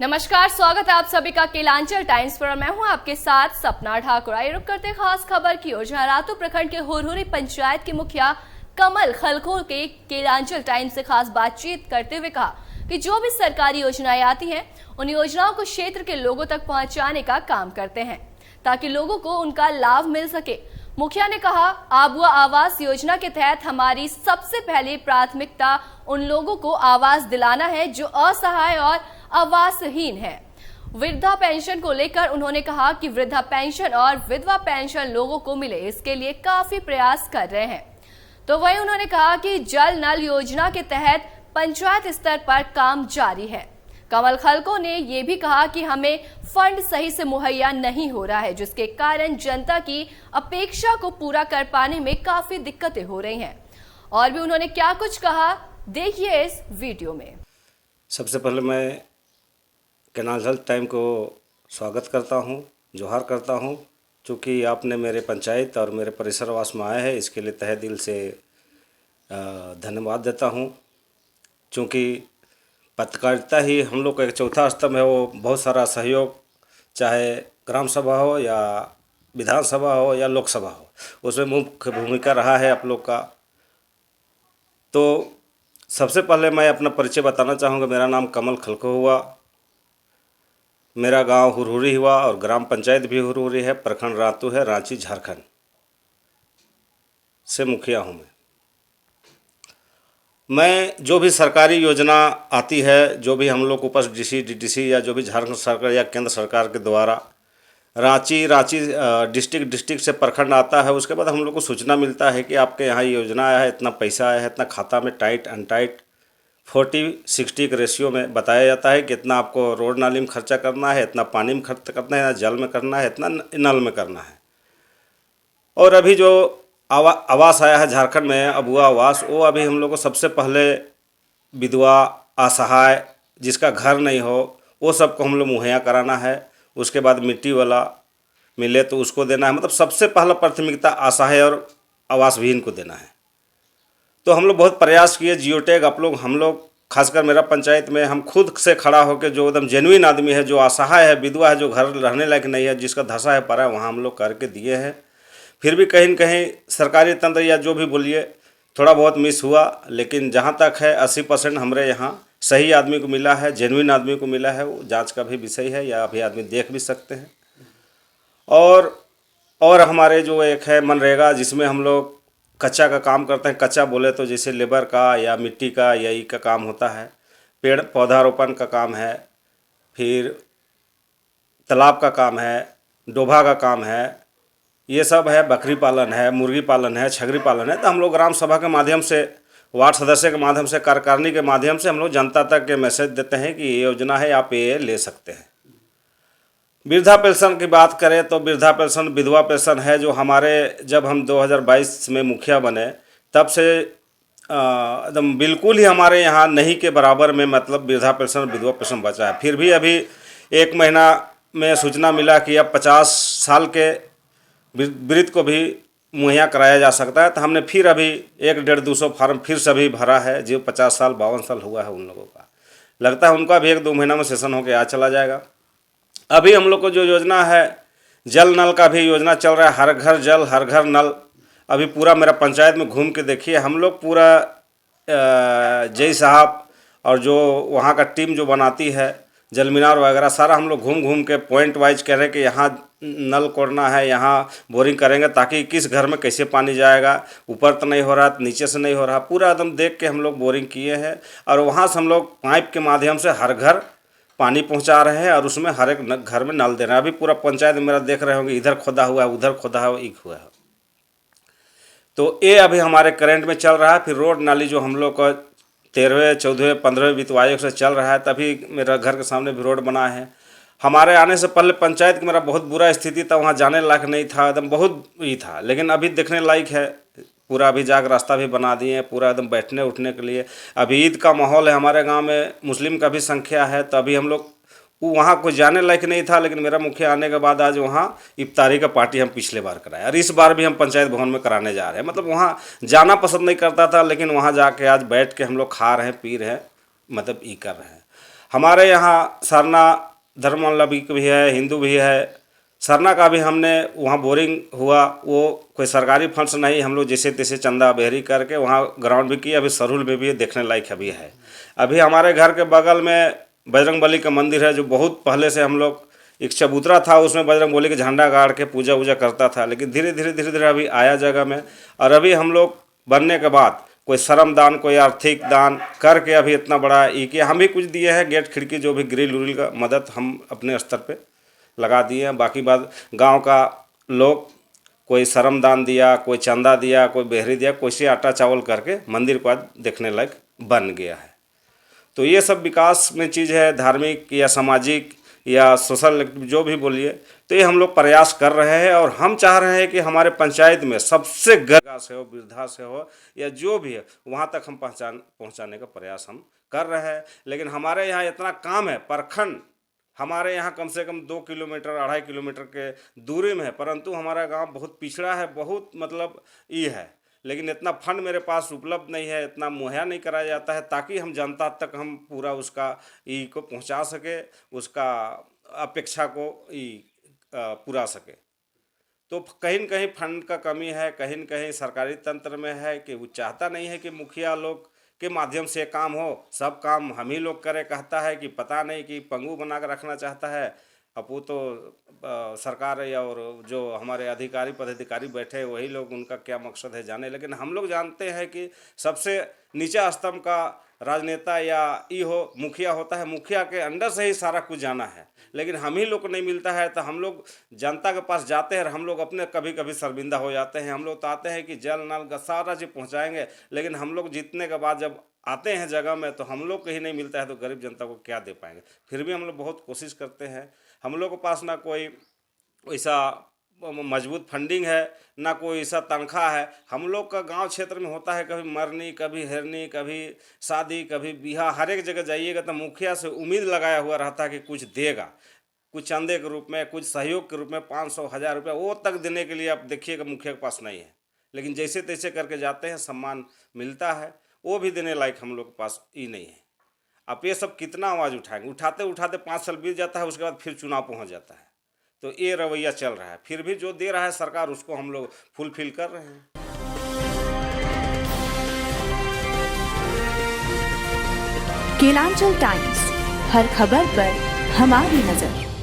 नमस्कार, स्वागत है आप सभी का केलांचल टाइम्स पर। मैं हूं आपके साथ सपना ठाकुर। आइए रुक करते खास खबर की ओर, जहां रातू प्रखंड के हुरहुरी पंचायत के मुखिया कमल खलखो के केलांचल टाइम्स से खास बातचीत करते हुए कहा कि जो भी सरकारी योजनाएं आती हैं उन योजनाओं को क्षेत्र के लोगों तक पहुंचाने का काम करते हैं ताकि लोगों को उनका लाभ मिल सके। मुखिया ने कहा, आबुआ आवास योजना के तहत हमारी सबसे पहली प्राथमिकता उन लोगों को आवास दिलाना है जो असहाय और आवासहीन है। वृद्धा पेंशन को लेकर उन्होंने कहा कि वृद्धा पेंशन और विधवा पेंशन लोगों को मिले, इसके लिए काफी प्रयास कर रहे हैं। तो वहीं उन्होंने कहा कि जल नल योजना के तहत पंचायत स्तर पर काम जारी है। कमल खलको ने यह भी कहा कि हमें फंड सही से मुहैया नहीं हो रहा है, जिसके कारण जनता की अपेक्षा को पूरा कर पाने में काफी दिक्कतें हो रही हैं। और भी उन्होंने क्या कुछ कहा, देखिए इस वीडियो में। सबसे पहले मैं केलांचल टाइम को स्वागत करता हूं, जोहार करता हूं। चूँकि आपने मेरे पंचायत और मेरे परिसरवास में आए हैं, इसके लिए तहे दिल से धन्यवाद देता हूं। चूँकि पत्रकारिता ही हम लोग का एक चौथा स्तंभ है। वो बहुत सारा सहयोग, चाहे ग्राम सभा हो या विधानसभा हो या लोकसभा हो, उसमें मुख्य भूमिका रहा है आप लोग का। तो सबसे पहले मैं अपना परिचय बताना चाहूँगा। मेरा नाम कमल खलको हुआ, मेरा गांव हुरहुरी हुआ और ग्राम पंचायत भी हुरहुरी है, प्रखंड रातू है, रांची झारखंड से मुखिया हूँ मैं जो भी सरकारी योजना आती है, जो भी हम लोग ऊपर डीडीसी या जो भी झारखंड सरकार या केंद्र सरकार के द्वारा रांची डिस्ट्रिक्ट से प्रखंड आता है, उसके बाद हम लोग को सूचना मिलता है कि आपके यहाँ योजना आया है, इतना पैसा आया है, इतना खाता में टाइट अनटाइट 40-60 के रेशियो में बताया जाता है कि इतना आपको रोड नाली में खर्चा करना है, इतना पानी में खर्च करना है, जल में करना है, इतना नल में करना है। और अभी जो आवास आया है झारखंड में, आबुआ आवास, वो अभी हम लोग को सबसे पहले विधवा, असहाय, जिसका घर नहीं हो, वो सबको हम लोग मुहैया कराना है। उसके बाद मिट्टी वाला मिले तो उसको देना है। मतलब सबसे पहला प्राथमिकता असहाय और आवासविहीन को देना है। तो हम लोग बहुत प्रयास किए, जियो टैग हम लोग खासकर मेरा पंचायत में हम खुद से खड़ा होकर, जो एकदम जेन्युइन आदमी है, जो असहाय है, विधवा है, जो घर रहने लायक नहीं है, जिसका धसा है पड़ा है, वहाँ हम लोग करके दिए हैं। फिर भी कहीं न कहीं सरकारी तंत्र या जो भी बोलिए थोड़ा बहुत मिस हुआ, लेकिन जहाँ तक है 80% हमारे यहाँ सही आदमी को मिला है, जेन्युइन आदमी को मिला है। वो जांच का भी विषय है, या अभी आदमी देख भी सकते हैं। और हमारे जो एक है मनरेगा, जिसमें हम लोग कच्चा का काम करते हैं। कच्चा बोले तो जैसे लेबर का या मिट्टी का या ई का काम होता है, पेड़ पौधारोपण का काम है, फिर तालाब का काम है, डोभा का काम है, ये सब है, बकरी पालन है, मुर्गी पालन है, छगरी पालन है। तो हम लोग ग्राम सभा के माध्यम से, वार्ड सदस्य के माध्यम से, कार्यकारिणी के माध्यम से हम लोग जनता तक ये मैसेज देते हैं कि ये योजना है, आप ये ले सकते हैं। वृद्धा पेंशन की बात करें तो वृद्धा पेंशन, विधवा पेंशन है, जो हमारे जब हम 2022 में मुखिया बने तब से एकदम बिल्कुल ही हमारे यहाँ नहीं के बराबर में, मतलब वृद्धा पेंशन, विधवा पेंशन बचा है। फिर भी अभी 1 महीना में सूचना मिला कि अब 50 साल के वृद्ध को भी मुहैया कराया जा सकता है। तो हमने फिर अभी 100-150 फॉर्म फिर से अभी भरा है, जो 50 साल 52 साल हुआ है उन लोगों का। लगता है उनका भी 1-2 महीना में सेशन होकर आ चला जाएगा। अभी हम लोग को जो योजना है, जल नल का भी योजना चल रहा है, हर घर जल हर घर नल। अभी पूरा मेरा पंचायत में घूम के देखिए, हम लोग पूरा जय साहब और जो वहाँ का टीम जो बनाती है, जल मीनार वगैरह सारा हम लोग घूम घूम के पॉइंट वाइज कह रहे हैं कि यहाँ नल कोड़ना है, यहाँ बोरिंग करेंगे, ताकि किस घर में कैसे पानी जाएगा, ऊपर तो नहीं हो रहा, नीचे से नहीं हो रहा, पूरा एकदम देख के हम लोग बोरिंग किए हैं। और वहाँ से हम लोग पाइप के माध्यम से हर घर पानी पहुंचा रहे हैं और उसमें हर एक घर में नल दे रहे हैं। अभी पूरा पंचायत मेरा देख रहे होंगे, इधर खोदा हुआ है, उधर खोदा है, एक हुआ है। तो ये अभी हमारे करंट में चल रहा है। फिर रोड नाली जो हम लोग का 13वें 14वें 15वें वित्त आयोग से चल रहा है, तभी मेरा घर के सामने भी रोड बना है। हमारे आने से पहले पंचायत की मेरा बहुत बुरा स्थिति था, वहाँ जाने लायक नहीं था, एकदम बहुत ही था। लेकिन अभी देखने लायक है, पूरा अभी जाग रास्ता भी बना दिए हैं, पूरा एकदम बैठने उठने के लिए। अभी ईद का माहौल है, हमारे गांव में मुस्लिम का भी संख्या है, तो अभी हम लोग वहाँ कोई जाने लायक नहीं था। लेकिन मेरा मुखिया आने के बाद आज वहाँ इफ्तारी का पार्टी हम पिछले बार कराए, और इस बार भी हम पंचायत भवन में कराने जा रहे हैं। मतलब वहाँ जाना पसंद नहीं करता था, लेकिन वहाँ जाके आज बैठ के हम लोग खा रहे हैं, पी रहे हैं, मतलब ये कर रहे हैं। हमारे यहाँ सरना धर्मावलंबी भी है, हिंदू भी है। सरना का भी हमने वहाँ बोरिंग हुआ, वो कोई सरकारी फंड्स नहीं, हम लोग जैसे तैसे चंदा बहरी करके वहाँ ग्राउंड भी किया। अभी सरूल में भी देखने लायक अभी है। अभी हमारे घर के बगल में बजरंगबली का मंदिर है, जो बहुत पहले से हम लोग एक चबूतरा था, उसमें बजरंगबली के झंडा गाड़ के पूजा वूजा करता था। लेकिन धीरे धीरे अभी आया जगह में, और अभी हम लोग बनने के बाद कोई श्रम दान, कोई आर्थिक दान करके अभी इतना बड़ा ये किया। हम भी कुछ दिए हैं, गेट खिड़की जो भी ग्रिल उरिल का मदद हम अपने स्तर पे लगा दिए हैं। बाकी बात गांव का लोग कोई श्रम दान दिया, कोई चंदा दिया, कोई बेहरी दिया, कोई से आटा चावल करके मंदिर पर देखने लायक बन गया है। तो ये सब विकास में चीज़ है, धार्मिक या सामाजिक या सोशल जो भी बोलिए, तो ये हम लोग प्रयास कर रहे हैं। और हम चाह रहे हैं कि हमारे पंचायत में सबसे गरीब से हो, वृद्धा से हो, या जो भी है, वहाँ तक हम पहुँचाने का प्रयास हम कर रहे हैं। लेकिन हमारे यहाँ इतना काम है, प्रखंड हमारे यहाँ कम से कम 2 किलोमीटर 2.5 किलोमीटर के दूरी में है, परंतु हमारा गांव बहुत पिछड़ा है, बहुत मतलब ये है। लेकिन इतना फंड मेरे पास उपलब्ध नहीं है, इतना मुहैया नहीं कराया जाता है ताकि हम जनता तक हम पूरा उसका ई को पहुंचा सके, उसका अपेक्षा को पूरा सके। तो कहीं न कहीं फंड का कमी है, कहीं न कहीं सरकारी तंत्र में है कि वो चाहता नहीं है कि मुखिया लोग के माध्यम से काम हो, सब काम हम ही लोग करें। कहता है कि पता नहीं कि पंगु बना कर रखना चाहता है। अब वो तो सरकार और जो हमारे अधिकारी पदाधिकारी बैठे वही लोग, उनका क्या मकसद है जाने। लेकिन हम लोग जानते हैं कि सबसे नीचा स्तंभ का राजनेता या ई हो मुखिया होता है, मुखिया के अंडर से ही सारा कुछ जाना है। लेकिन हम ही लोग को नहीं मिलता है, तो हम लोग जनता के पास जाते हैं और हम लोग अपने कभी कभी शर्मिंदा हो जाते हैं। हम लोग तो आते हैं कि जल नल का सारा चीज़ पहुँचाएँगे, लेकिन हम लोग जीतने के बाद जब आते हैं जगह में तो हम लोग को ही नहीं मिलता है, तो गरीब जनता को क्या दे पाएंगे। फिर भी हम लोग बहुत कोशिश करते हैं। हम लोग के पास ना कोई ऐसा मजबूत फंडिंग है, ना कोई ऐसा तनख्वाह है। हम लोग का गांव क्षेत्र में होता है कभी मरनी, कभी हेरनी, कभी शादी, कभी बियाह, हर एक जगह जाइएगा तो मुखिया से उम्मीद लगाया हुआ रहता है कि कुछ देगा, कुछ चंदे के रूप में, कुछ सहयोग के रूप में 500-1000 रुपया वो तक देने के लिए आप देखिएगा मुखिया के पास नहीं है। लेकिन जैसे तैसे करके जाते हैं, सम्मान मिलता है, वो भी देने लायक हम लोग के पास ही नहीं है। अब ये सब कितना आवाज़ उठाएंगे, उठाते उठाते 5 साल बीत जाता है, उसके बाद फिर चुनाव पहुंच जाता है। तो ये रवैया चल रहा है। फिर भी जो दे रहा है सरकार, उसको हम लोग फुलफिल कर रहे हैं। केलांचल टाइम्स, हर खबर पर हमारी नजर।